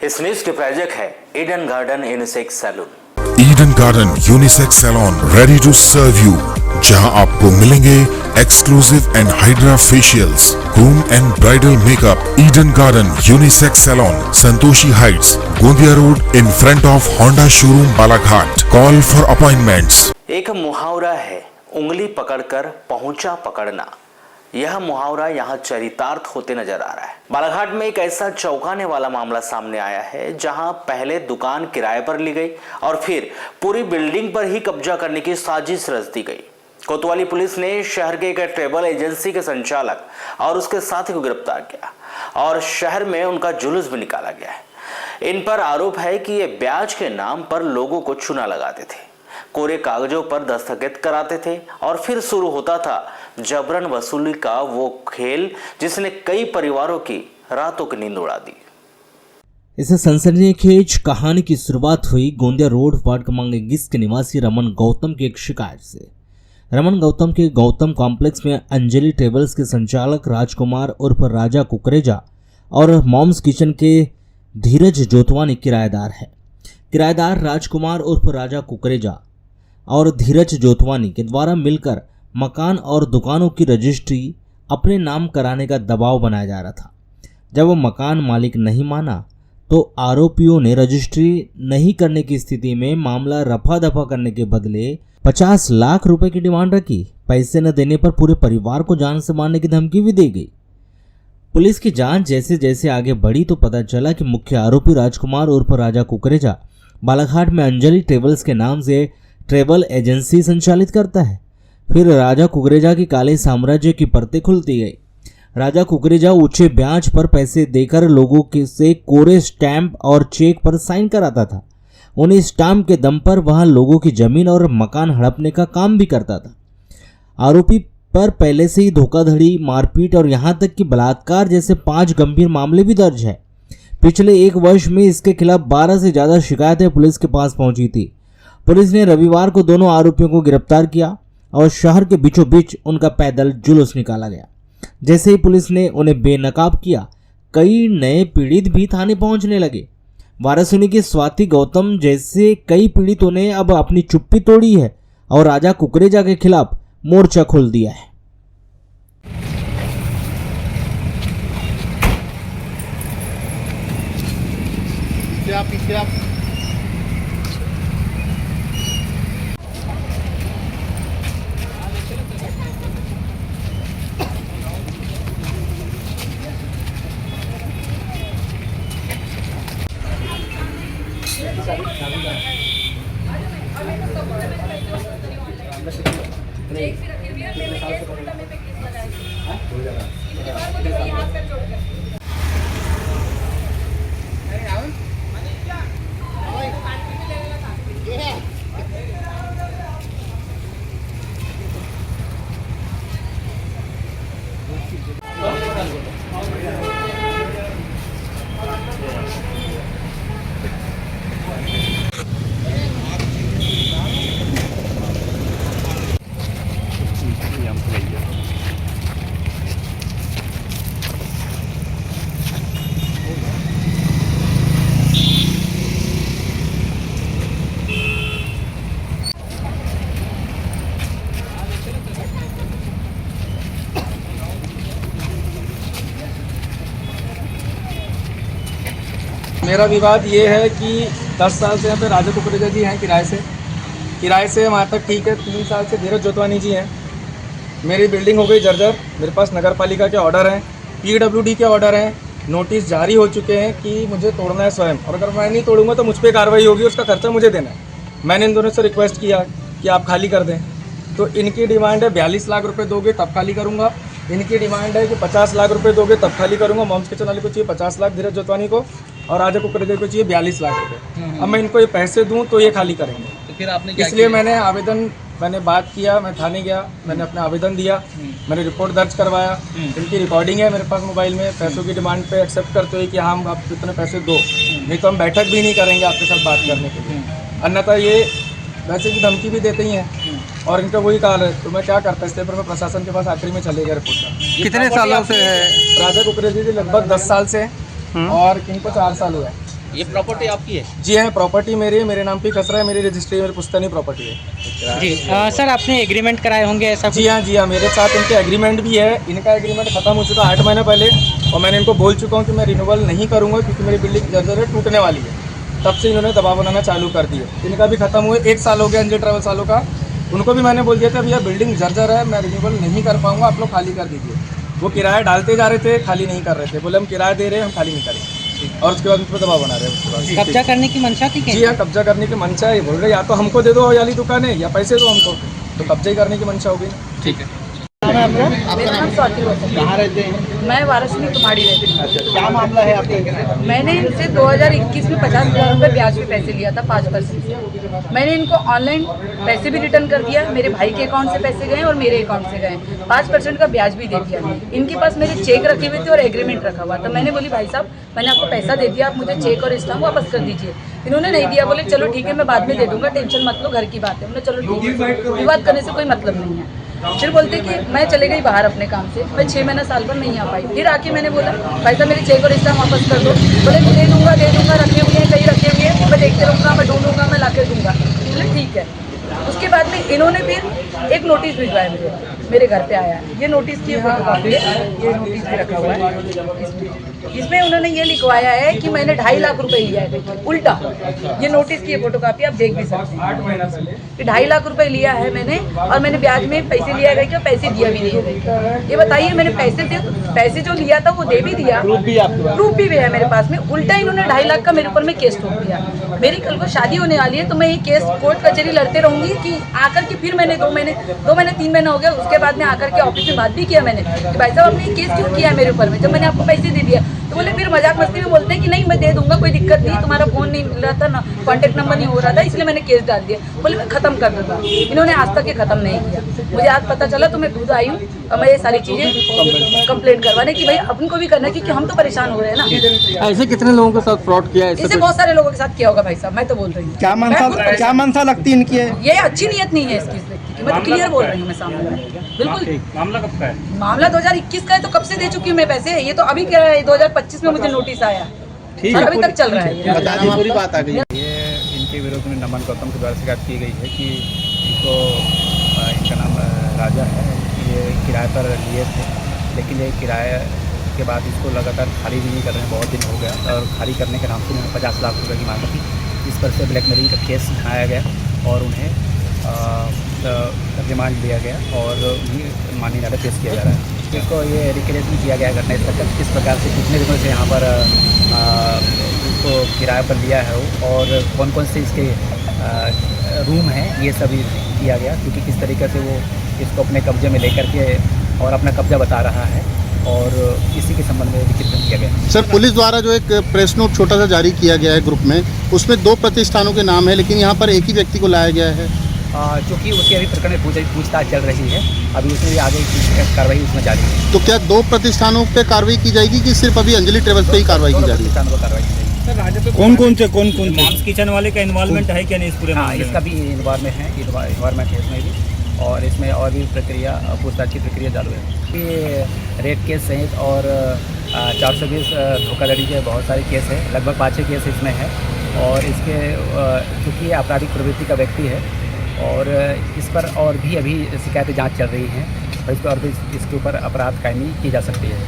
इस न्यूज के प्रायोजक है Eden Garden Unisex Salon. Eden Garden Unisex Salon ready to serve you, जहां आपको मिलेंगे exclusive and hydra facials, groom and bridal makeup. Eden Garden Unisex Salon, Santoshi Heights, Gondia Road, in front of Honda showroom Balaghat. Call for appointments. एक मुहावरा है, उंगली पकड़कर पहुंचा पकड़ना। यह मुहावरा यहाँ चरितार्थ होते नजर आ रहा है। बालाघाट में एक ऐसा चौंकाने वाला मामला सामने आया है, जहां पहले दुकान किराए पर ली गई और फिर पूरी बिल्डिंग पर ही कब्जा करने की साजिश रच दी गई। कोतवाली पुलिस ने शहर के एक ट्रैवल एजेंसी के संचालक और उसके साथी को गिरफ्तार किया और शहर में उनका जुलूस भी निकाला गया है। इन पर आरोप है कि ये ब्याज के नाम पर लोगों को चूना लगाते थे, कोरे कागजों पर दस्तखत कराते थे और फिर शुरू होता था जबरन वसूली का वो खेल, जिसने कई परिवारों की रातों की नींद उड़ा दी। इस सनसनीखेज कहानी की शुरुआत हुई गोंदिया रोड वार्ड क्रमांक 21 के निवासी रमन गौतम की एक शिकायत से। रमन गौतम के गौतम कॉम्प्लेक्स में अंजलि ट्रेवल्स के संचालक राजकुमार उर्फ राजा कुकरेजा और मॉम्स किचन के धीरज जोतवानी किराएदार है। किराएदार राजकुमार उर्फ राजा कुकरेजा और धीरज जोतवानी के द्वारा मिलकर मकान और दुकानों की रजिस्ट्री अपने नाम कराने का दबाव बनाया जा रहा था। जब वो मकान मालिक नहीं माना तो आरोपियों ने रजिस्ट्री नहीं करने की स्थिति में मामला रफा दफा करने के बदले 50 लाख रुपए की डिमांड रखी। पैसे न देने पर पूरे परिवार को जान से मारने की धमकी भी दी गई। पुलिस की जांच जैसे जैसे आगे बढ़ी तो पता चला कि मुख्य आरोपी राजकुमार उर्फ राजा कुकरेजा बालाघाट में अंजलि ट्रेवल्स के नाम से ट्रेवल एजेंसी संचालित करता है। फिर राजा कुकरेजा की काले साम्राज्य की परतें खुलती गई। राजा कुकरेजा ऊंचे ब्याज पर पैसे देकर लोगों के से कोरे स्टैंप और चेक पर साइन कराता था। उन्हें स्टैंप के दम पर वहां लोगों की जमीन और मकान हड़पने का काम भी करता था। आरोपी पर पहले से ही धोखाधड़ी, मारपीट और यहां तक कि बलात्कार जैसे 5 गंभीर मामले भी दर्ज है। पिछले 1 वर्ष में इसके खिलाफ 12 से ज्यादा शिकायतें पुलिस के पास पहुंची थी। पुलिस ने रविवार को दोनों आरोपियों को गिरफ्तार किया और शहर के बीचों बीच उनका पैदल जुलूस निकाला गया। जैसे ही पुलिस ने उन्हें बेनकाब किया, कई नए पीड़ित भी थाने पहुंचने लगे। वाराणसी की स्वाति गौतम जैसे कई पीड़ितों ने अब अपनी चुप्पी तोड़ी है और राजा कुकरेजा के खिलाफ मोर्चा खोल दिया है। पीछे आप मेरा विवाद ये है कि 10 साल से यहाँ पे राजा कुकरेजा जी हैं किराए से वहाँ तक ठीक है। 3 साल से धीरज जोतवानी जी हैं। मेरी बिल्डिंग हो गई जर्जर। मेरे पास नगर पालिका के ऑर्डर हैं, PWD के ऑर्डर हैं, नोटिस जारी हो चुके हैं कि मुझे तोड़ना है स्वयं, और अगर मैं नहीं तोड़ूंगा तो मुझ पर कार्रवाई होगी, उसका खर्चा मुझे देना है। मैंने इन दोनों से रिक्वेस्ट किया कि आप खाली कर दें, तो इनकी डिमांड है 42 लाख रुपये दोगे तब खाली करूँगा। इनकी डिमांड है कि 50 लाख रुपये दोगे तब खाली करूँगा। मॉम्स किचन वाले को चाहिए 50 लाख धीरज जोतवानी को, और राजा कुकरेजा को चाहिए 42 लाख रुपये। अब मैं इनको ये पैसे दूं तो ये खाली करेंगे। तो फिर आपने इसलिए मैंने बात किया, मैं थाने गया, मैंने अपना आवेदन दिया, मैंने रिपोर्ट दर्ज करवाया। इनकी रिकॉर्डिंग है मेरे पास मोबाइल में। पैसों की डिमांड पे एक्सेप्ट करते हुए कि हाँ हम आप इतने पैसे दो, नहीं तो हम बैठक भी नहीं करेंगे आपके साथ बात करने के लिए। अन्यथा ये वैसे की धमकी भी देते ही हैं और इनका वही काल है। तो मैं क्या करता, इसलिए पर मैं प्रशासन के पास आखिरी में चले गया रिपोर्ट। कितने सालों से है राजा कुकरेजा जी? लगभग 10 साल से, और इनको 4 साल हुआ है। ये प्रॉपर्टी आपकी है? जी हाँ, प्रॉपर्टी मेरी है, मेरे नाम पे खसरा है, मेरी रजिस्ट्री मेरी पुश्तैनी प्रॉपर्टी है। जी सर, आपने एग्रीमेंट कराए होंगे ऐसा कुछ? जी हाँ, मेरे साथ इनके एग्रीमेंट भी है। इनका एग्रीमेंट खत्म हो चुका 8 महीने पहले, और मैंने इनको बोल चुका हूँ कि मैं रिन्यूअल नहीं करूँगा क्योंकि मेरी बिल्डिंग जर्जर है, टूटने वाली है। तब से इन्होंने दबाव बनाना चालू कर दिए। इनका भी खत्म हुए 1 साल हो गया, अंजलि ट्रैवल्स वालों का। उनको भी मैंने बोल दिया था भैया बिल्डिंग जर्जर है, मैं रिन्यूअल नहीं कर पाऊँगा, आप लोग खाली कर दीजिए। वो किराया डालते जा रहे थे, खाली नहीं कर रहे थे। बोले हम किराया दे रहे हैं, हम खाली नहीं करेंगे, और उसके बाद उन पर दबाव बना रहे हैं। उसके बाद कब्जा करने की मंशा थी क्या? जी हाँ, कब्जा करने की मंशा है। ये बोल रहे या तो हमको दे दो वाली दुकान है, या पैसे दो हमको, तो कब्जा ही करने की मंशा होगी। ठीक है। मेरा नाम स्वाति गौतम। कहाँ रहते हैं? मैं वाराणसी तुम्हारी रहती हूँ। अच्छा, क्या मामला है आपका? मैंने इनसे 2021 में 50,000 रुपये ब्याज पे पैसे लिया था 5% से। मैंने इनको ऑनलाइन पैसे भी रिटर्न कर दिया, मेरे भाई के अकाउंट से पैसे गए और मेरे अकाउंट से गए। 5% का ब्याज भी दे दिया। इनके पास मेरे चेक रखे हुए थे और एग्रीमेंट रखा हुआ था। मैंने बोली भाई साहब मैंने आपको पैसा दे दिया, आप मुझे चेक और स्टाम्प वापस कर दीजिए। इन्होंने नहीं दिया, बोले चलो ठीक है मैं बाद में दे दूंगा, टेंशन मत लो, घर की बात है। हमने चलो ठीक है, विवाद करने से कोई मतलब नहीं है। फिर बोलते कि मैं चले गई बाहर अपने काम से, मैं 6 महीना साल भर नहीं आ पाई। फिर आके मैंने बोला भाई साहब मेरे चेक और स्टाम्प वापस कर दो। बोले मैं दे दूंगा, रखे हुए हैं, कहीं रखे हुए हैं, मैं देखते रहूँगा, मैं ढूंढूंगा, मैं लाके दूंगा। बोले ठीक है। उसके बाद में इन्होंने फिर एक नोटिस भिजवाया, मेरे घर पे आया। ये नोटिस की फोटोकॉपी है, ये नोटिस भी रखा हुआ है। इसमें उन्होंने ये लिखवाया है कि मैंने 2.5 लाख रुपए लिया है। देखिए उल्टा, ये नोटिस की फोटोकॉपी आप देख भी सकते हैं कि 2.5 लाख रुपए लिया है मैंने, और मैंने ब्याज में पैसे लिया गया, क्या पैसे दिया भी नहीं है। ये बताइए मैंने पैसे जो लिया था वो दे भी दिया, प्रूफ भी है मेरे पास में। उल्टा इन्होंने 2.5 लाख का मेरे ऊपर में केस ठोक दिया। मेरी कल को शादी होने वाली है, तो मैं ये केस कोर्ट कचहरी लड़ते रहूंगी कि आकर के फिर मैंने 2 महीने 3 महीने हो गया। उसके बाद में आकर के ऑफिस में बात भी किया मैंने कि भाई साहब आपने केस क्यों किया मेरे ऊपर में, जब मैंने आपको पैसे दे दिया। तो बोले फिर मजाक मस्ती में बोलते हैं कि नहीं मैं दे दूंगा, कोई दिक्कत नहीं, तुम्हारा फोन नहीं मिल रहा था ना, कॉन्टेक्ट नंबर नहीं हो रहा था, इसलिए मैंने केस डाल दिया। बोले मैं खत्म कर दूंगा। इन्होंने आज तक ये खत्म नहीं किया। मुझे आज पता चला तो मैं खुद आई हूँ और मैं ये सारी चीजें कंप्लेंट करवाने की भाई अपन को भी करना है, क्योंकि हम तो परेशाान हो रहे हैं ना। ऐसे कितने लोगों के साथ फ्रॉड किया है? इसे बहुत सारे लोगों के साथ किया होगा भाई साहब, मैं तो बोल रही हूँ। क्या मनसा लगती इनकी है? ये अच्छी नीयत नहीं है इसकी, इस व्यक्ति की। मैं तो क्लियर बोल रही हूँ, मैं सामने बिल्कुल। मामला कब का है? मामला 2021 का है, तो कब से दे चुकी हूँ मैं पैसे। ये तो अभी क्या है 2025 में मुझे नोटिस आया, और अभी तक चल रहा है। बताइए पूरी बात आ गई। ये इनके विरोध में नमन गौतम के द्वारा शिकायत की गई है कि इनको इनका नाम राजा है, ये किराए पर लिए थे, लेकिन ये किराए के बाद इसको लगातार खाली भी नहीं कर रहे हैं। बहुत दिन हो गया, और खाली करने के नाम से उन्होंने 50 लाख रुपये की मांग की। इस पर से ब्लैकमेलिंग का केस उठाया गया और उन्हें रिमांड दिया गया और उन्हें माननीय न्यायालय पेश किया जा रहा है। इसको ये रिक्रिएशन किया गया घटना स्थल पर, किस प्रकार से कितने दिनों से यहाँ पर इसको किराए पर लिया है और कौन कौन से इसके रूम हैं, ये सभी किया गया। क्योंकि किस तरीके से वो इसको अपने कब्जे में लेकर के और अपना कब्जा बता रहा है, और इसी के संबंध में रिक्रिएशन किया गया। सर पुलिस द्वारा जो एक प्रेस नोट छोटा सा जारी किया गया है ग्रुप में, उसमें 2 प्रतिष्ठानों के नाम है, लेकिन यहाँ पर एक ही व्यक्ति को लाया गया है। चूँकि उसकी अभी प्रकरण में पूछताछ चल रही है, अभी उसमें भी आगे की कार्रवाई उसमें जारी है। तो क्या 2 प्रतिष्ठानों पे कार्रवाई की जाएगी कि सिर्फ अभी अंजलि ट्रेवल्स पे ही कार्रवाई की जा रही है? प्रतिष्ठानों पर कार्रवाई की जाएगी। कौन से मॉम्स किचन वाले का इन्वॉल्वमेंट है क्या नहीं इस पूरे हाँ, मामले में? इसका भी इन्वायरमेंट है इसमें भी, और इसमें और भी प्रक्रिया पूछताछ की प्रक्रिया चालू है। ये रेप केस सहित और 420 धोखाधड़ी के बहुत सारे केस हैं, लगभग 5-6 केस इसमें है। और इसके चूँकि ये आपराधिक प्रवृत्ति का व्यक्ति है, और इस पर और भी अभी शिकायतें जांच चल रही हैं, और इस पर और भी इसके ऊपर अपराध कायमी की जा सकती है।